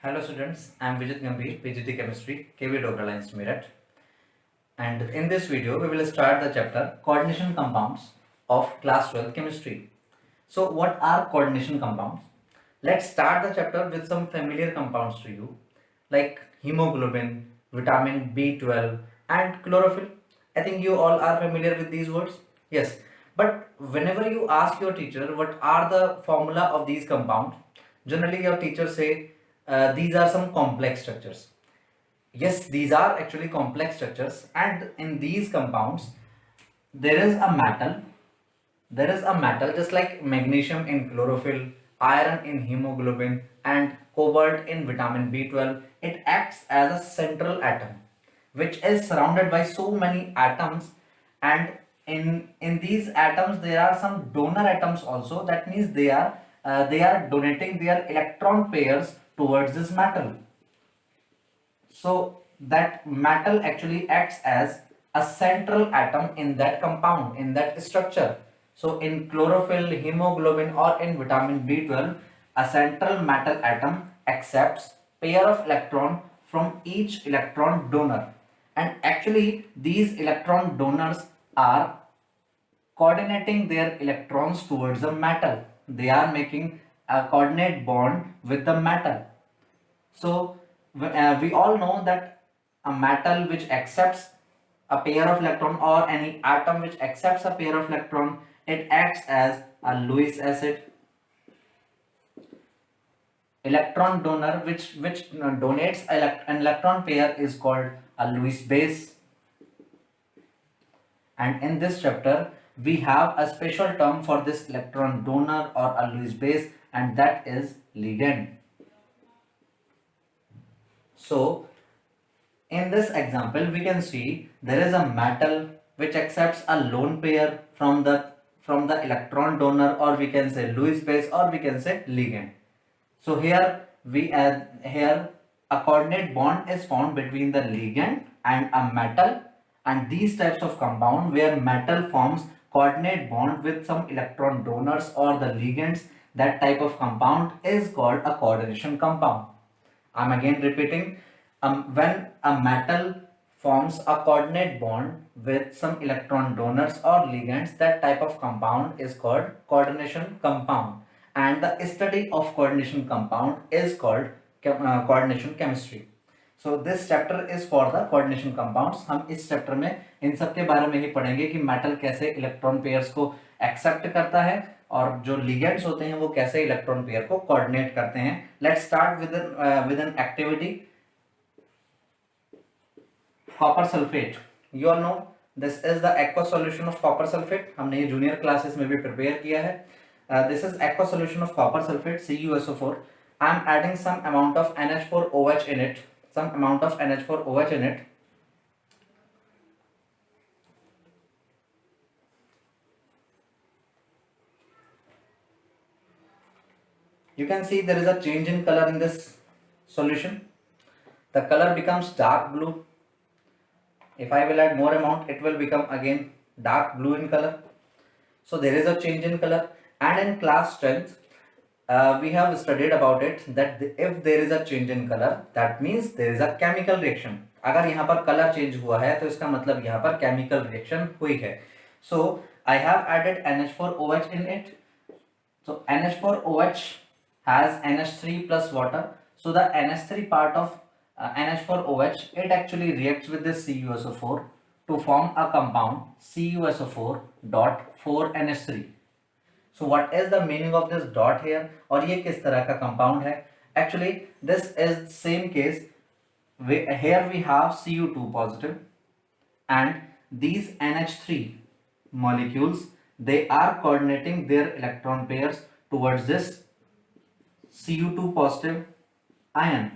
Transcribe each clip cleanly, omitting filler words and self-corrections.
Hello students, I am Vijit Gambhir, PGT Chemistry, KV Dogra Lines Meerut. And in this video, we will start the chapter Coordination Compounds of Class 12 Chemistry. So what are coordination compounds? Let's start the chapter with some familiar compounds to you like hemoglobin, vitamin B12 and chlorophyll. I think you all are familiar with these words. Yes, but whenever you ask your teacher what are the formula of these compounds, generally your teacher say these are some complex structures. Yes, these are actually complex structures, and in these compounds there is a metal. There is a metal just like magnesium in chlorophyll, iron in hemoglobin, and cobalt in vitamin B12. It acts as a central atom, which is surrounded by so many atoms, and in these atoms there are some donor atoms also. That means they are donating their electron pairs towards this metal. So that metal actually acts as a central atom in that compound, in that structure. So in chlorophyll, hemoglobin or in vitamin B12, a central metal atom accepts pair of electron from each electron donor. And actually these electron donors are coordinating their electrons towards the metal. They are making a coordinate bond with the metal. So we all know that a metal which accepts a pair of electron or any atom which accepts a pair of electron, it acts as a Lewis acid. Electron donor which donates an electron pair is called a Lewis base. And in this chapter we have a special term for this electron donor or a Lewis base, and that is ligand. So in this example, we can see there is a metal which accepts a lone pair from the electron donor, or we can say Lewis base, or we can say ligand. So here a coordinate bond is found between the ligand and a metal, and these types of compound where metal forms coordinate bond with some electron donors or the ligands, that type of compound is called a coordination compound. I'm again repeating, when a metal forms a coordinate bond with some electron donors or ligands, that type of compound is called coordination compound. And the study of coordination compound is called coordination chemistry. So this chapter is for the coordination compounds. हम इस chapter में इन सब के बारे में ही पढ़ेंगे कि metal कैसे इलेक्ट्रॉन पेयर्स को एक्सेप्ट करता है और जो लिगेंड्स होते हैं वो कैसे इलेक्ट्रॉन पेयर को कोऑर्डिनेट करते हैं. Let's start with an activity. Copper sulphate, you all know this is the aqueous solution of copper sulphate. हमने ये जूनियर क्लासेस में भी प्रिपेयर किया है. This is aqua solution of copper sulfate CuSO4. I am adding some amount of NH4OH in it. Some amount of NH4OH in it. You can see there is a change in color in this solution. The color becomes dark blue. If I will add more amount, it will become again dark blue in color. So there is a change in color. And in class 10th, we have studied about it that if there is a change in color, that means there is a chemical reaction. अगर यहाँ पर color change हुआ है तो इसका मतलब यहाँ पर chemical reaction हुई है. So I have added NH4OH in it. So NH4OH has NH3 plus water. So the NH3 part of NH4OH, it actually reacts with this CuSO4 to form a compound CuSO4 dot 4NH3. So what is the meaning of this dot here? और ये किस तरह का compound है? Actually this is same case. Here we have Cu2 positive, and these NH3 molecules, they are coordinating their electron pairs towards this Cu2 positive ion.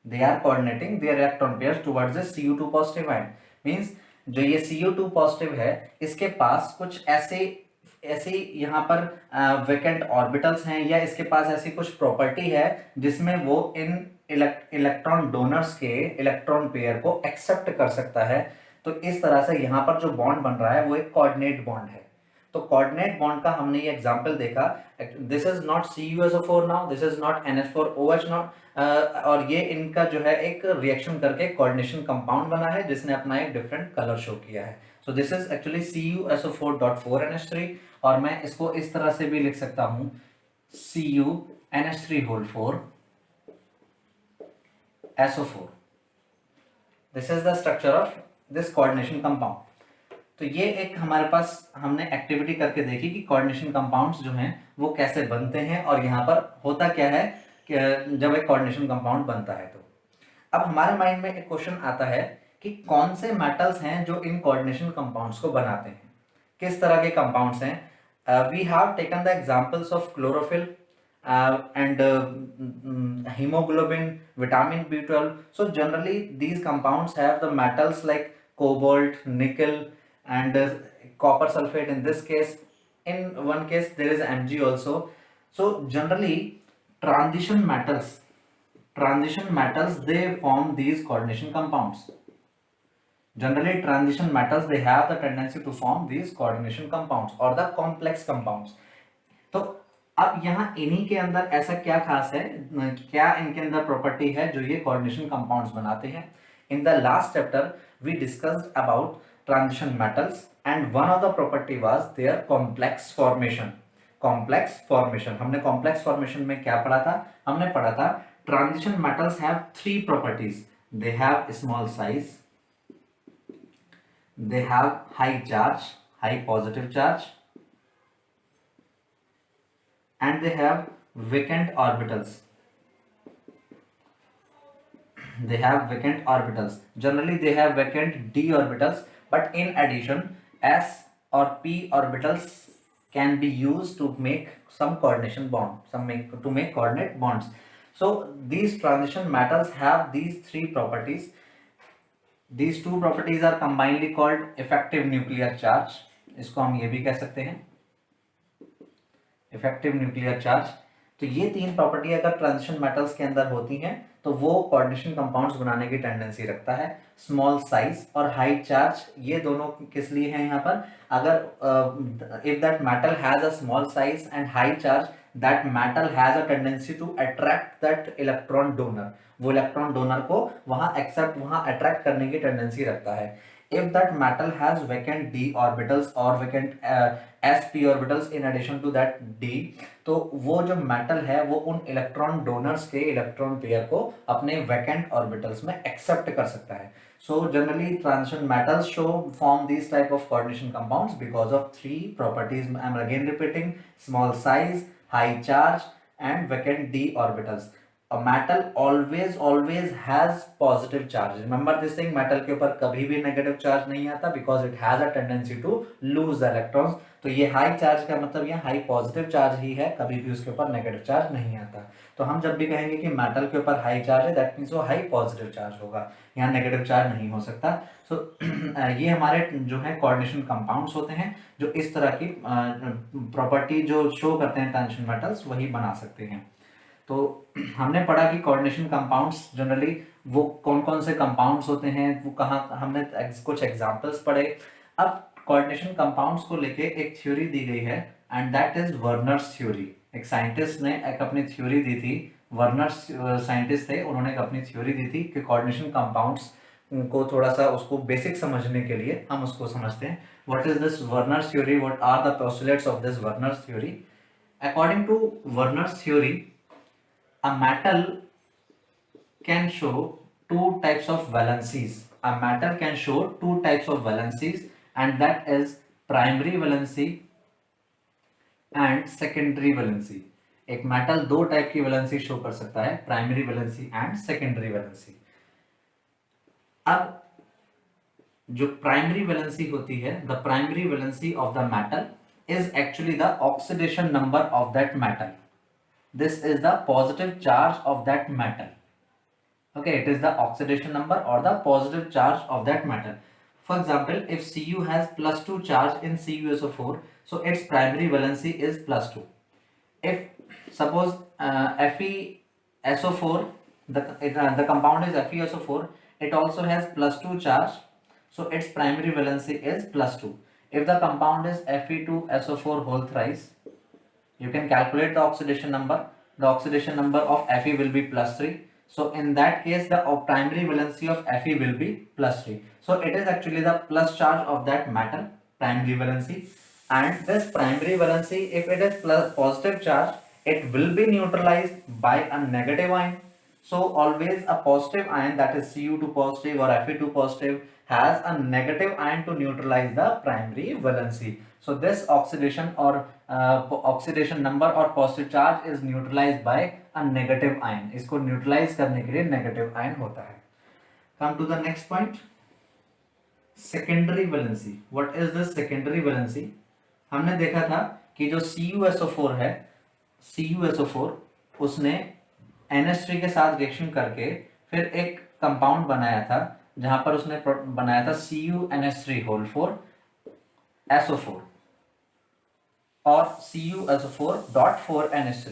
They are coordinating their electron pairs towards the Cu2 positive ion. Means जो ये Cu2 positive है, इसके पास कुछ ऐसे यहाँ पर vacant orbitals हैं, या इसके पास ऐसी कुछ प्रॉपर्टी है जिसमें वो इन इलेक्ट्रॉन डोनर्स के इलेक्ट्रॉन पेयर को एक्सेप्ट कर सकता है. तो इस तरह से यहाँ पर जो बॉन्ड बन रहा है वो एक कोऑर्डिनेट बॉन्ड है. तो कोऑर्डिनेट बॉन्ड का हमने ये एग्जांपल देखा, this is not CuSO4 now, this is not NH4OH not, और ये इनका जो है एक रिएक्शन करके कोऑर्डिनेशन कंपाउंड बना है जिसने अपना एक डिफरेंट कलर शो किया है। So this is actually CuSO4.4NH3, और मैं इसको इस तरह से भी लिख सकता हूं CuNH3 SO4। This is the structure of this coordination compound. तो ये एक हमारे पास हमने एक्टिविटी करके देखी कि कोऑर्डिनेशन कंपाउंड्स जो हैं वो कैसे बनते हैं, और यहाँ पर होता क्या है कि जब एक कोऑर्डिनेशन कंपाउंड बनता है तो अब हमारे माइंड में एक क्वेश्चन आता है कि कौन से मेटल्स हैं जो इन कोऑर्डिनेशन कंपाउंड्स को बनाते हैं, किस तरह के कंपाउंड्स हैं। We have taken the examples of chlorophyll and hemoglobin, vitamin B12. So generally these compounds have the metals like cobalt, nickel, and copper sulfate in this case. In one case there is Mg also. So generally transition metals they form these coordination compounds. Generally transition metals they have the tendency to form these coordination compounds or the complex compounds. तो अब यहाँ इन्हीं के अंदर ऐसा क्या खास है, क्या इनके अंदर प्रॉपर्टी है जो ये कोऑर्डिनेशन कंपाउंड्स बनाते हैं। In the last chapter we discussed about transition metals and one of the property was their complex formation. Complex formation, हमने कॉम्प्लेक्स फॉर्मेशन में क्या पढ़ा था, हमने पढ़ा था transition metals have three properties, they have small size, they have high charge, high positive charge, and they have vacant orbitals. They have vacant orbitals. Generally they have vacant d orbitals, but in addition s or p orbitals can be used to make some coordination bond, to make coordinate bonds. So these transition metals have these three properties. These two properties are combinedly called effective nuclear charge. इसको हम ये भी कह सकते हैं effective nuclear charge. तो ये तीन प्रॉपर्टी अगर ट्रांजिशन मेटल्स के अंदर होती हैं तो वो कोऑर्डिनेशन कंपाउंड्स बनाने की टेंडेंसी रखता है। स्मॉल साइज और हाई चार्ज ये दोनों किस लिए हैं यहाँ पर, अगर if that metal has a small size and high charge, that metal has a tendency to attract that electron donor, वो इलेक्ट्रॉन डोनर को वहां अट्रैक्ट करने की टेंडेंसी रखता है। if that metal has vacant d orbitals or vacant sp orbitals in addition to that d, तो वो जो मेटल है वो उन इलेक्ट्रॉन डोनर्स के इलेक्ट्रॉन पेयर को अपने वैकेंट ऑर्बिटल्स में एक्सेप्ट कर सकता है। So generally transition metals show form these type of coordination compounds because of three properties. I am again repeating: small size, high charge, and vacant d orbitals. A metal always has positive charge. Remember this thing, metal के ऊपर कभी भी negative charge नहीं आता because it has a tendency to lose the electrons. तो ये high charge का मतलब ये high positive charge ही है, कभी भी उसके ऊपर negative charge नहीं आता। तो हम जब भी कहेंगे कि metal के ऊपर high charge है, that means वो high positive charge होगा, यहाँ negative charge नहीं हो सकता। So ये हमारे जो है coordination compounds होते हैं जो इस तरह की property जो show करते हैं transition metals वही बना सकते हैं। तो हमने पढ़ा कि कोऑर्डिनेशन कंपाउंड्स जनरली वो कौन कौन से कंपाउंड्स होते हैं, वो कहाँ, हमने कुछ एग्जांपल्स पढ़े। अब कोऑर्डिनेशन कंपाउंड्स को लेके एक थ्योरी दी गई है and that is Werner's theory. एक साइंटिस्ट ने एक अपनी थ्योरी दी थी, वर्नर्स साइंटिस्ट थे, उन्होंने एक अपनी थ्योरी दी थी कि कोऑर्डिनेशन कंपाउंड्स को थोड़ा सा उसको बेसिक समझने के लिए हम उसको समझते हैं। What is this Werner's theory, what are the postulates of this Werner's theory. According to Werner's theory, a metal can show two types of valencies. A metal can show two types of valencies, and that is primary valency and secondary valency. एक metal दो type की valency show कर सकता है, primary valency and secondary valency. अब जो primary valency होती है, the primary valency of the metal is actually the oxidation number of that metal. This is the positive charge of that metal. Okay, it is the oxidation number or the positive charge of that metal. For example, if Cu has +2 charge in CuSO4, so its primary valency is +2. If suppose FeSO4, the compound is FeSO4, it also has +2 charge, so its primary valency is +2. If the compound is Fe2SO4 whole thrice, you can calculate the oxidation number. The oxidation number of Fe will be +3. So in that case, the primary valency of Fe will be +3. So it is actually the plus charge of that metal, primary valency. And this primary valency, if it is positive charge, it will be neutralized by a negative ion. So always a positive ion, that is Cu2 positive or Fe2 positive, has a negative ion to neutralize the primary valency. So this oxidation or oxidation number or positive charge is neutralized by a negative ion. इसको neutralize करने के लिए negative ion होता है. Come to the next point. Secondary valency. What is this secondary valency? हमने देखा था कि जो CuSO4 है, CuSO4 उसने NH3 के साथ रिएक्शन करके फिर एक कंपाउंड बनाया था जहां पर उसने बनाया था CuNH3 whole 4 SO4 और CuSO4.4 NH3.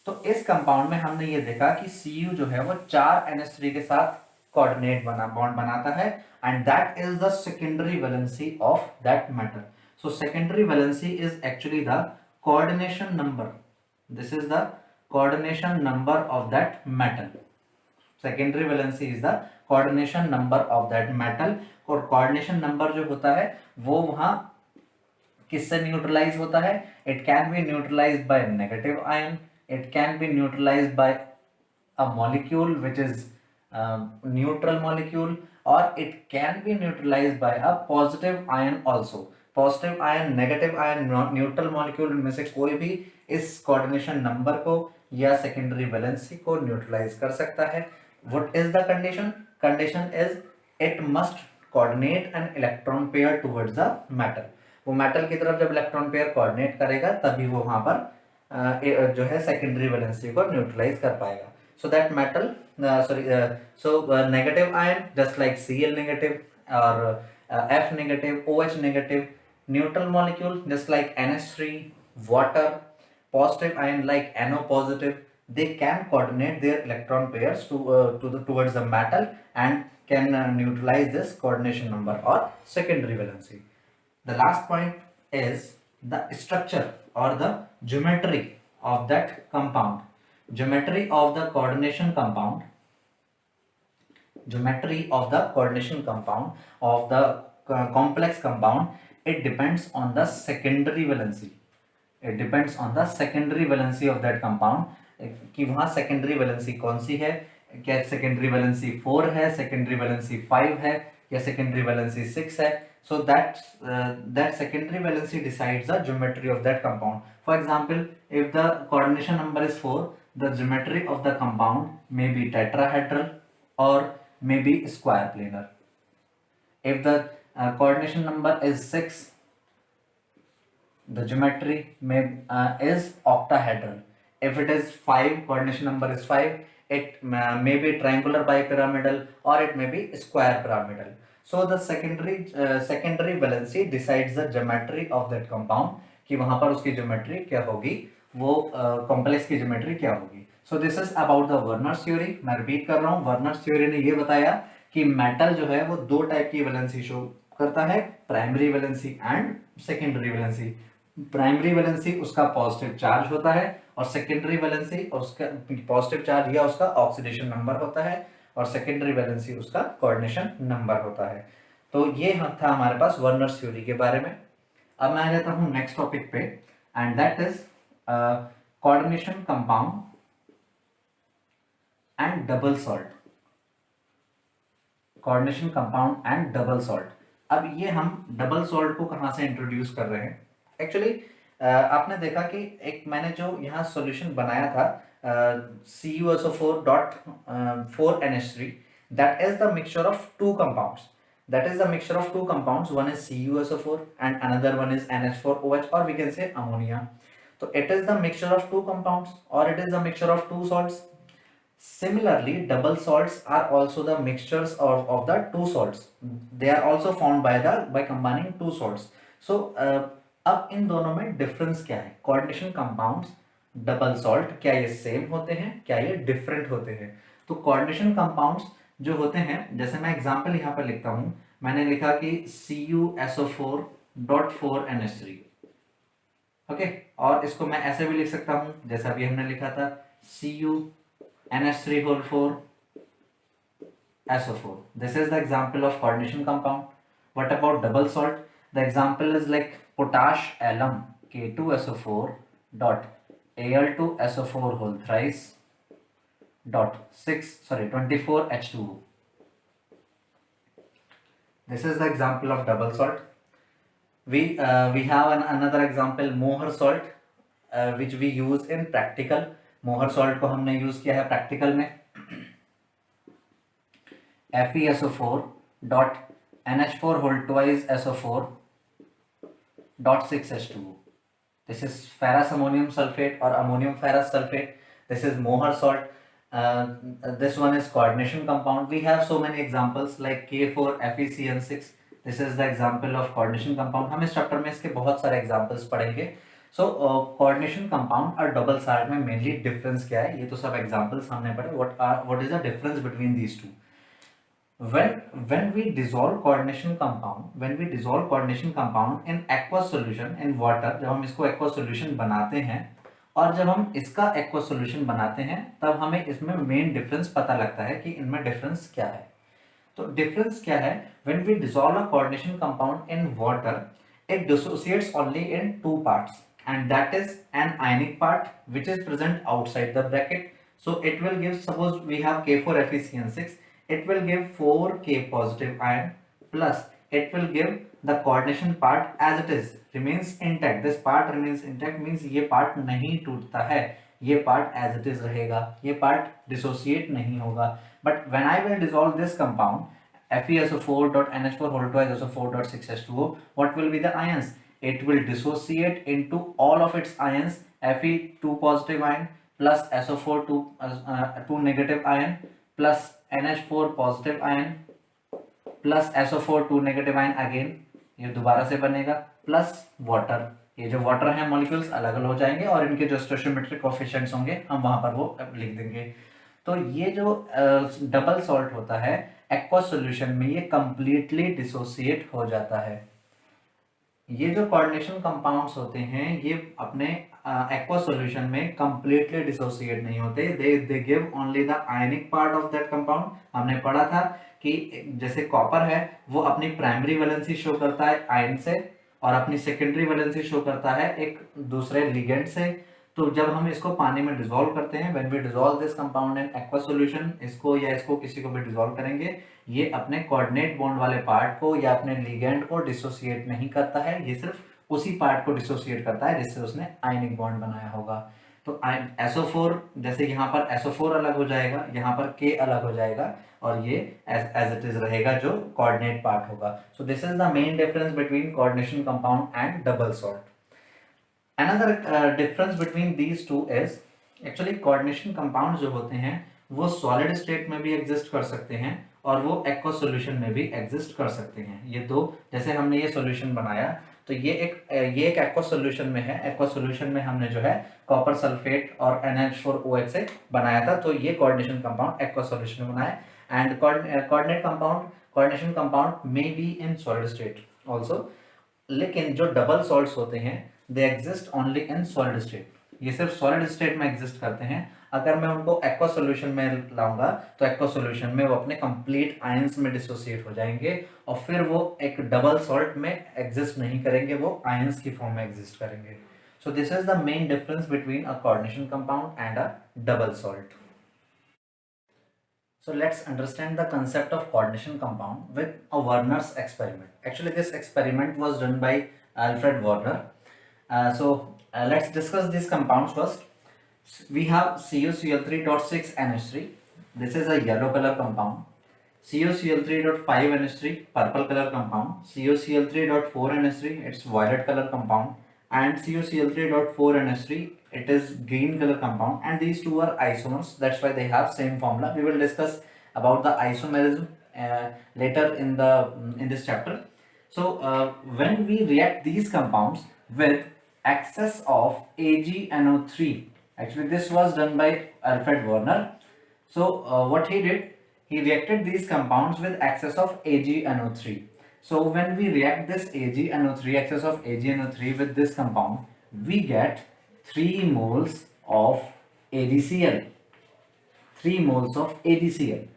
तो इस कंपाउंड में हमने ये देखा कि Cu जो है वो 4 NH3 के साथ कोऑर्डिनेट बॉन्ड बनाता है and that is the secondary valency of that metal. So secondary valency is actually the coordination number. This is the coordination number of that metal. Secondary valency is the coordination number of that metal. और coordination number जो होता है वो वहां किससे neutralise होता है? It can be neutralized by negative ion. It can be neutralized by a molecule which is neutral molecule, or it can be neutralized by a positive ion also. Positive ion, negative ion, neutral molecule में से कोई भी इस coordination number को या secondary valency को neutralise कर सकता है. What is the condition? Condition is it must coordinate an electron pair towards the metal. वो मेटल की तरफ जब इलेक्ट्रॉन पेयर कोऑर्डिनेट करेगा तभी वो वहां पर जो है सेकेंडरी वैलेंसी को न्यूट्रलाइज कर पाएगा. So that metal, negative ion just like Cl negative or F negative, OH negative, neutral molecule just like NH3, water, positive ion like NO positive, they can coordinate their electron pairs towards the metal and can neutralize this coordination number or secondary valency. The last point is the structure or the geometry of that compound. Geometry of the coordination compound, geometry of the coordination compound of the complex compound, it depends on the secondary valency. It depends on the secondary valency of that compound कि वहाँ secondary valency कौन सी है, क्या secondary valency 4 है, secondary valency 5 है या secondary valency 6 है. So that secondary valency decides the geometry of that compound. For example, if the coordination number is 4, the geometry of the compound may be tetrahedral or may be square planar. If the coordination number is 6, the geometry is octahedral. If it is 5, coordination number is 5, it may be triangular bipyramidal or it may be square pyramidal. So the secondary valency decides the geometry of that compound कि वहां पर उसकी geometry क्या होगी, वो complex की geometry क्या होगी. So this is about the Werner's theory. मैं रिपीट कर रहा हूँ, वर्नर्स थ्योरी ने ये बताया कि मेटल जो है वो दो टाइप की वैलेंसी शो करता है, primary valency and secondary valency. Primary valency उसका पॉजिटिव चार्ज होता है और सेकेंडरी वैलेंसी उसका पॉजिटिव चार्ज या उसका ऑक्सीडेशन नंबर होता है और सेकेंडरी वैलेंसी उसका कोऑर्डिनेशन नंबर होता है. तो ये था हमारे पास वर्नर्स थ्योरी के बारे में. अब मैं आ जाता हूँ नेक्स्ट टॉपिक पे and that is coordination compound and double salt. Coordination compound and double salt. अब ये हम डबल सॉल्ट को कहाँ से इंट्रोड्यूस कर रहे हैं? एक्चुअली आपने देखा कि एक मैंने जो यहाँ सॉल्यूशन बनाया था CuSO4.4NH3, that is the mixture of two compounds. That is the mixture of two compounds. One is CuSO4 and another one is NH4OH, or we can say ammonia. So it is the mixture of two compounds or it is the mixture of two salts. Similarly, double salts are also the mixtures of the two salts. They are also formed by combining two salts. So अब इन दोनों में difference क्या है? Coordination compounds, double salt, क्या ये same होते हैं, क्या ये डिफरेंट होते हैं? तो कोऑर्डिनेशन कंपाउंड्स जो होते हैं, जैसे मैं एग्जांपल यहाँ पर लिखता हूँ, मैंने लिखा कि CuSO4 डॉट 4NH3। ओके, और इसको मैं ऐसे भी लिख सकता हूं जैसा अभी हमने लिखा था CuNH3 whole 4 SO4. This is the example of coordination compound. What about double salt? The example is like potash alum K2SO4 dot Al2SO4 whole thrice dot 24H2O. This is the example of double salt. We have another example Mohr salt, which we use in practical. Mohr salt को हमने use किया है practical में FeSO4 dot NH4 whole twice SO4 dot 6H2O. This is ferrous ammonium sulfate or ammonium ferrous sulfate. This is Mohr salt. This one is coordination compound. We have so many examples like K4FeCN6. This is the example of coordination compound. हम इस chapter में इसके बहुत सारे examples पढ़ेंगे. So coordination compound और double salt में mainly difference क्या है? ये तो सब examples हमने पढ़े. What is the difference between these two? When we dissolve coordination compound in aqueous solution in water, जब हम इसको aqueous solution बनाते हैं और जब हम इसका aqueous solution बनाते हैं तब हमें इसमें मेन डिफरेंस पता लगता है कि इनमें डिफरेंस क्या है. तो डिफरेंस क्या है? when we dissolve a coordination compound in water, it dissociates only in two parts, and that is an ionic part which is present outside the bracket. So it will give, suppose we have K4FeCN6, it will give 4K positive ion plus it will give the coordination part as it is remains intact. This part remains intact means ये part नहीं टूटता है, ये part as it is रहेगा, ये part dissociate नहीं होगा. But when I will dissolve this compound FeSO4 dot NH4 whole twice SO4 dot 6H2O, what will be the ions? It will dissociate into all of its ions. Fe 2 positive ion plus SO4 2 negative ion plus NH4 positive ion plus SO4 2 negative ion again ये दोबारा से बनेगा plus water. ये जो water है molecules अलग अलग हो जाएंगे और इनके जो स्टोइचियोमेट्रिक कोएफिशिएंट्स होंगे हम वहां पर वो लिख देंगे. तो ये जो डबल सॉल्ट होता है एक्वस सॉल्यूशन में ये कंप्लीटली डिसोसिएट हो जाता है. ये जो कोऑर्डिनेशन कंपाउंड्स होते हैं ये अपने एक्वस सॉल्यूशन में कंप्लीटली डिसोसिएट नहीं होते. They give only the ionic part of that compound. हमने पढ़ा था कि जैसे कॉपर है वो अपनी प्राइमरी वैलेंसी शो करता है आयन से और अपनी सेकेंडरी वैलेंसी शो करता है एक दूसरे लिगेंड से. तो जब हम इसको पानी में डिसॉल्व करते हैं when we dissolve this compound in aqueous solution, इसको या इसको किसी को भी डिसॉल्व करेंगे, ये अपने कोऑर्डिनेट बॉन्ड वाले पार्ट को या अपने लिगेंड को डिसोसिएट नहीं करता है, ये सिर्फ उसी पार्ट को डिसोसिएट करता है जिससे उसने आयनिक बॉन्ड बनाया होगा. तो SO4 जैसे यहाँ पर SO4 अलग हो जाएगा, यहाँ पर K अलग हो जाएगा और ये एज इट इज रहेगा जो कोऑर्डिनेट पार्ट होगा. So this is the main difference between coordination compound and double salt. Another difference between these two is actually coordination compound जो होते हैं वो सॉलिड स्टेट में भी एग्जिस्ट कर सकते हैं और वो एक्वस सॉल्यूशन में भी एग्जिस्ट कर सकते हैं. ये दो, जैसे हमने ये सॉल्यूशन बनाया तो ये एक एक्वस सॉल्यूशन में है. एक्वस सॉल्यूशन में हमने जो है कॉपर सल्फेट और NH4OH से बनाया था, तो ये कोऑर्डिनेशन कंपाउंड एक्वस सॉल्यूशन में बनाया. And coordination compound may be in solid state also. लेकिन जो डबल सॉल्ट्स होते हैं they exist only in solid state. ये सिर्फ सॉलिड स्टेट में एग्जिस्ट करते हैं. अगर मैं उनको एक्वस सॉल्यूशन में लाऊंगा तो एक्वस सॉल्यूशन में वो अपने कंप्लीट आयंस में डिसोसिएट हो जाएंगे और फिर वो एक डबल सॉल्ट में एग्जिस्ट नहीं करेंगे, वो आयंस की फॉर्म में एग्जिस्ट करेंगे. So this is the main difference between a coordination compound and a double salt. So let's understand the concept of coordination compound with a Werner's experiment. Actually, this experiment was done by Alfred Werner. Let's discuss these compounds first. We have CuCl3.6NH3. This is a yellow color compound. CuCl3.5NH3, purple color compound. CuCl3.4NH3, it's violet color compound. And CuCl3.4NH3, it is green color compound, and these two are isomers, that's why they have same formula. We will discuss about the isomerism later in this chapter. So when we react these compounds with excess of AgNO3, actually this was done by Alfred Werner. So what he did, he reacted these compounds with excess of AgNO3. So when we react this AgNO3, excess of AgNO3 with this compound, we get 3 moles of AgCl. 3 moles of AgCl.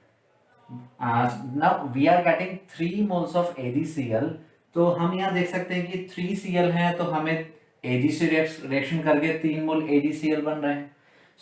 Now we are getting 3 moles of AgCl. तो हम यहाँ देख सकते हैं कि 3Cl है तो हमें Ag से रिएक्शन करके 3 मोल AgCl बन रहे हैं.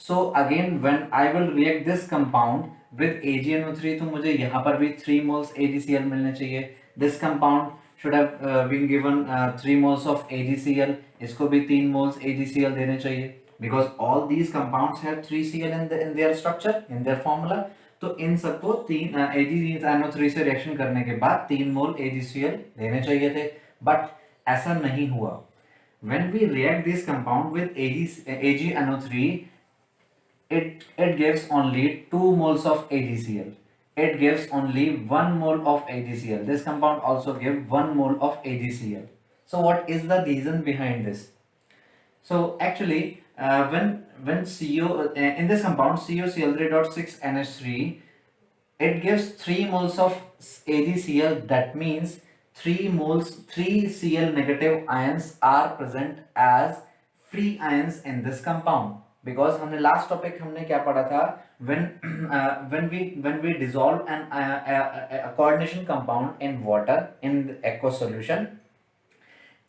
So again when I will react this compound with AgNO3 तो मुझे यहाँ पर भी 3 moles AgCl मिलने चाहिए. This compound should have been given 3 moles of AgCl. इसको भी 3 moles AgCl देने चाहिए because all these compounds have 3Cl in their structure, in their formula. तो इन सबको 3 AgNO3 से रिएक्शन करने के बाद 3 मोल AgCl देने चाहिए थे, बट ऐसा नहीं हुआ. When we react this compound with AgNO3, it gives only 2 moles of AgCl. It gives only 1 mole of AgCl. This compound also gives 1 mole of AgCl. So what is the reason behind this? So actually, when CO in this compound COCl3.6NH3, it gives 3 moles of AgCl. That means 3 moles, 3 Cl negative ions are present as free ions in this compound. Because हमने last topic हमने क्या पढ़ा था, when we dissolve a coordination compound in water in the aqueous solution,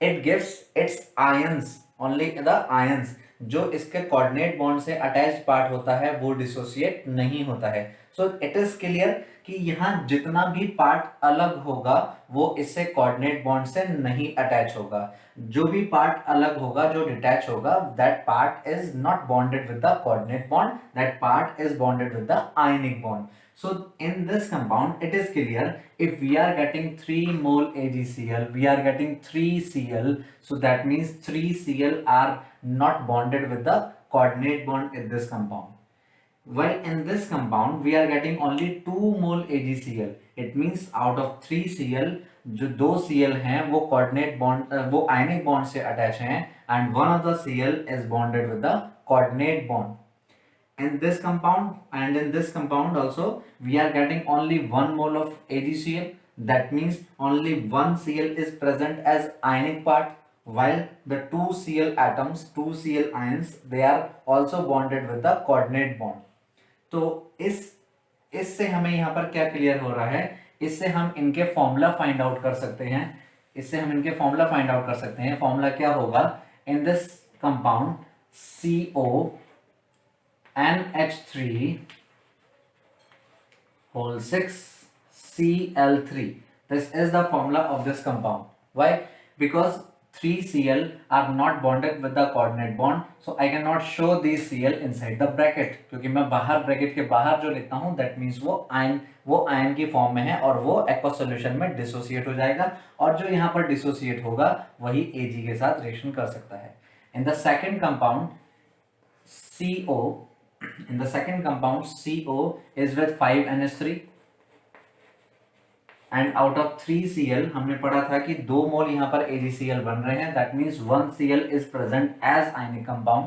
it gives its ions, only the ions. जो इसके coordinate bond से attached part होता है वो डिसोसिएट नहीं होता है. सो इट इज क्लियर कि यहाँ जितना भी पार्ट अलग होगा वो इससे कोऑर्डिनेट बॉन्ड से नहीं अटैच होगा. जो भी पार्ट अलग होगा, जो डिटैच होगा, that part is not bonded with the coordinate bond, that part is bonded with the ionic bond. So in this compound it is clear, if we are getting 3 mole AgCl, we are getting 3Cl, so that means 3Cl are not bonded with the coordinate bond in this compound. While in this compound we are getting only 2 mole AgCl. It means out of 3Cl, जो 2 Cl हैं वो coordinate bond वो ionic bond से attach हैं, and one of the Cl is bonded with the coordinate bond. In this compound and in this compound also we are getting only 1 mole of AgCl. That means only 1 Cl is present as ionic part, while the 2 Cl atoms, 2 Cl ions, they are also bonded with the coordinate bond. तो इससे हमें यहाँ पर क्या clear हो रहा है, इससे हम इनके फॉर्मूला फाइंड आउट कर सकते हैं. इससे हम इनके फॉर्मूला फाइंड आउट कर सकते हैं. फॉर्मूला क्या होगा, in this compound CO NH3 whole 6 Cl3. This is the formula of this compound. Why? Because 3 Cl are not bonded with the coordinate bond, so I cannot show these Cl inside the bracket. क्योंकि मैं बाहर bracket के बाहर जो लिखता हूँ, that means वो ion की फॉर्म में है और वो एक्वस सॉल्यूशन में डिसोसिएट हो जाएगा, और जो यहाँ पर डिसोसिएट होगा वही Ag के साथ रिएक्शन कर सकता है. In the second compound CO is with 5NH3, and out of 3Cl हमने पढ़ा था कि 2 मोल यहाँ पर AgCl बन रहे हैं. That means 1 Cl is present as ionic compound.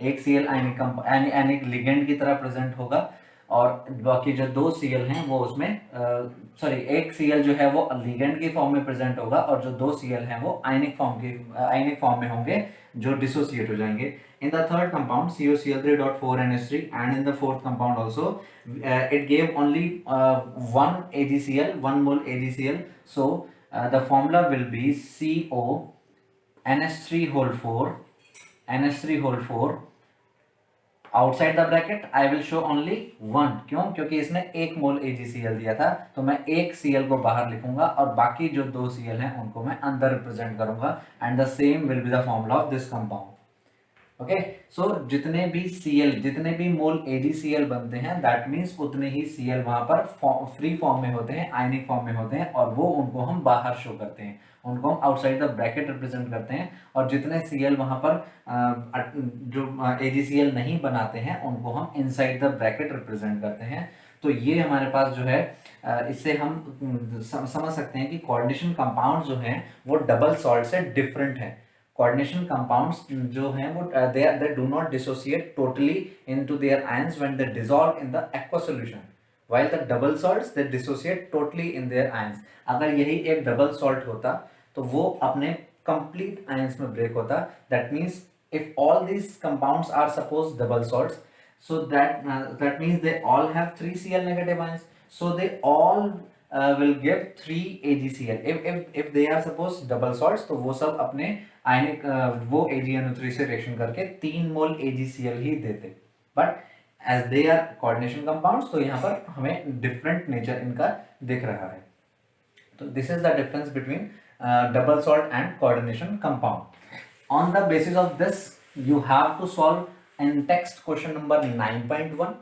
एक Cl आयनिक लिगेंड की तरह प्रेजेंट होगा, और बाकी जो 2 Cl हैं वो उसमें एक Cl जो है वो लिगेंड की फॉर्म में प्रेजेंट होगा, और जो 2 Cl हैं वो आयनिक फॉर्म में होंगे जो डिसोसिएट हो जाएंगे. In the third compound COCl3.4NH3, and in the fourth compound also it gave only 1 AgCl, 1 mole AgCl. So the formula will be CO NH3 whole 4 outside the bracket I will show only 1. क्यों? क्योंकि इसने 1 मोल AgCl दिया था, तो मैं 1 Cl को बाहर लिखूंगा और बाकी जो 2 Cl हैं उनको मैं अंदर रिप्रेजेंट करूंगा, and the same will be the formula of this compound. Okay, so जितने भी मोल AgCl बनते हैं, दैट मीन्स उतने ही Cl वहां पर फ्री फॉर्म में होते हैं, आयनिक फॉर्म में होते हैं, और वो उनको हम बाहर शो करते हैं, उनको हम आउटसाइड द ब्रैकेट रिप्रेजेंट करते हैं, और जितने Cl वहां पर जो AgCl नहीं बनाते हैं उनको हम इनसाइड द ब्रैकेट रिप्रेजेंट करते हैं. तो ये हमारे पास जो है, इससे हम समझ सकते हैं कि कोऑर्डिनेशन कंपाउंड जो हैं वो डबल सॉल्ट से डिफरेंट है. कोऑर्डिनेशन कंपाउंड्स जो हैं वो they do not dissociate totally into their ions when they dissolve in the aqueous solution. while the double salts they dissociate totally in their ions. अगर यही एक डबल सॉल्ट होता तो वो अपने कंप्लीट आयंस में ब्रेक होता. That means if all these compounds are suppose double salts, so that means they all have 3 Cl negative ions, so they all will give 3 AgCl. If they are suppose double salts तो वो सब अपने आयनिक वो AgNO3 से reaction करके 3 मोल AgCl ही देते. But as they are coordination compounds तो यहाँ पर हमें डिफरेंट नेचर इनका दिख रहा है. तो this is the difference between double salt and coordination compound. On the basis of this, you have to solve in text question number 9.1.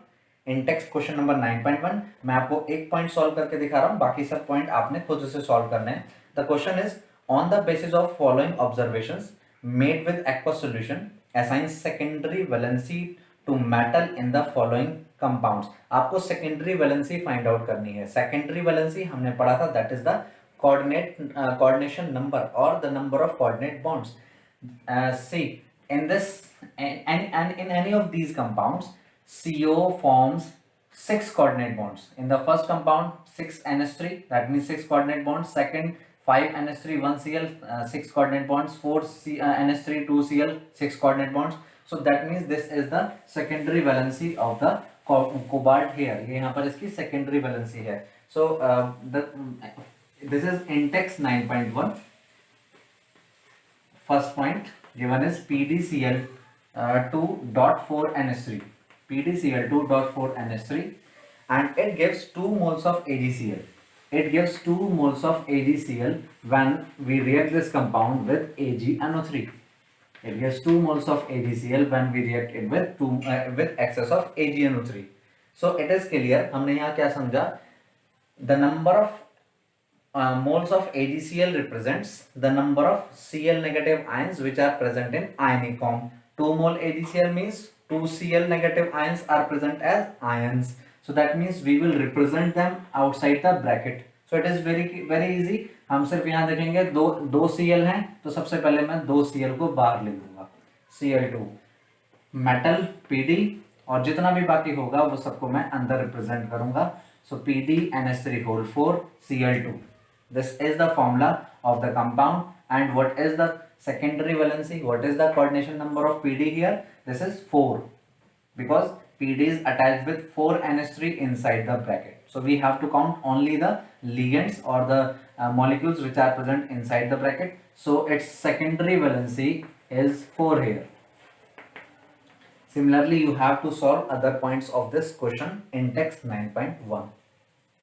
In text question number 9.1 मैं आपको एक पॉइंट सॉल्व करके दिखा रहा हूँ, बाकी सब पॉइंट आपने खुद से सॉल्व करने हैं. The question is on the basis of following observations made with aqueous solution assign secondary valency to metal in the following compounds. आपको secondary valency find out करनी है. secondary valency हमने पढ़ा था, that is the coordination number or the number of coordinate bonds. See in this and in any of these compounds CO forms 6 coordinate bonds. In the first compound 6 NH3, that means 6 coordinate bonds. Second 5 NH3 1 Cl 6 coordinate bonds. 4 NH3 2 Cl 6 coordinate bonds. So that means this is the secondary valency of the cobalt here. ये यहाँ पर इसकी secondary valency है. So this is in text 9.1. First point given is PdCl 2.4 NH3. PdCl2.4 NH3 and it gives 2 moles of AgCl. It gives 2 moles of AgCl when we react this compound with AgNO3. It gives 2 moles of AgCl when we react it with excess of AgNO3. So it is clear. हमने यहाँ क्या समझा? The number of moles of AgCl represents the number of Cl negative ions which are present in ionic form. 2 mole AgCl means 2 Cl negative ions are present as ions. So that means we will represent them outside the bracket. So it is very easy. हम सिर्फ यहाँ देखेंगे दो Cl हैं तो सबसे पहले मैं 2 Cl को बाहर लिख दूंगा. Cl2 मेटल Pd और जितना भी बाकी होगा वो सबको मैं अंदर रिप्रेजेंट करूंगा. So Pd NH3 whole 4 Cl2. This is the formula of the compound. And what is the secondary valency? What is the coordination number of Pd here? This is 4 because Pd is attached with 4 NH3 inside the bracket. So we have to count only the ligands or the molecules which are present inside the bracket. So its secondary valency is 4 here. Similarly, you have to solve other points of this question in text 9.1.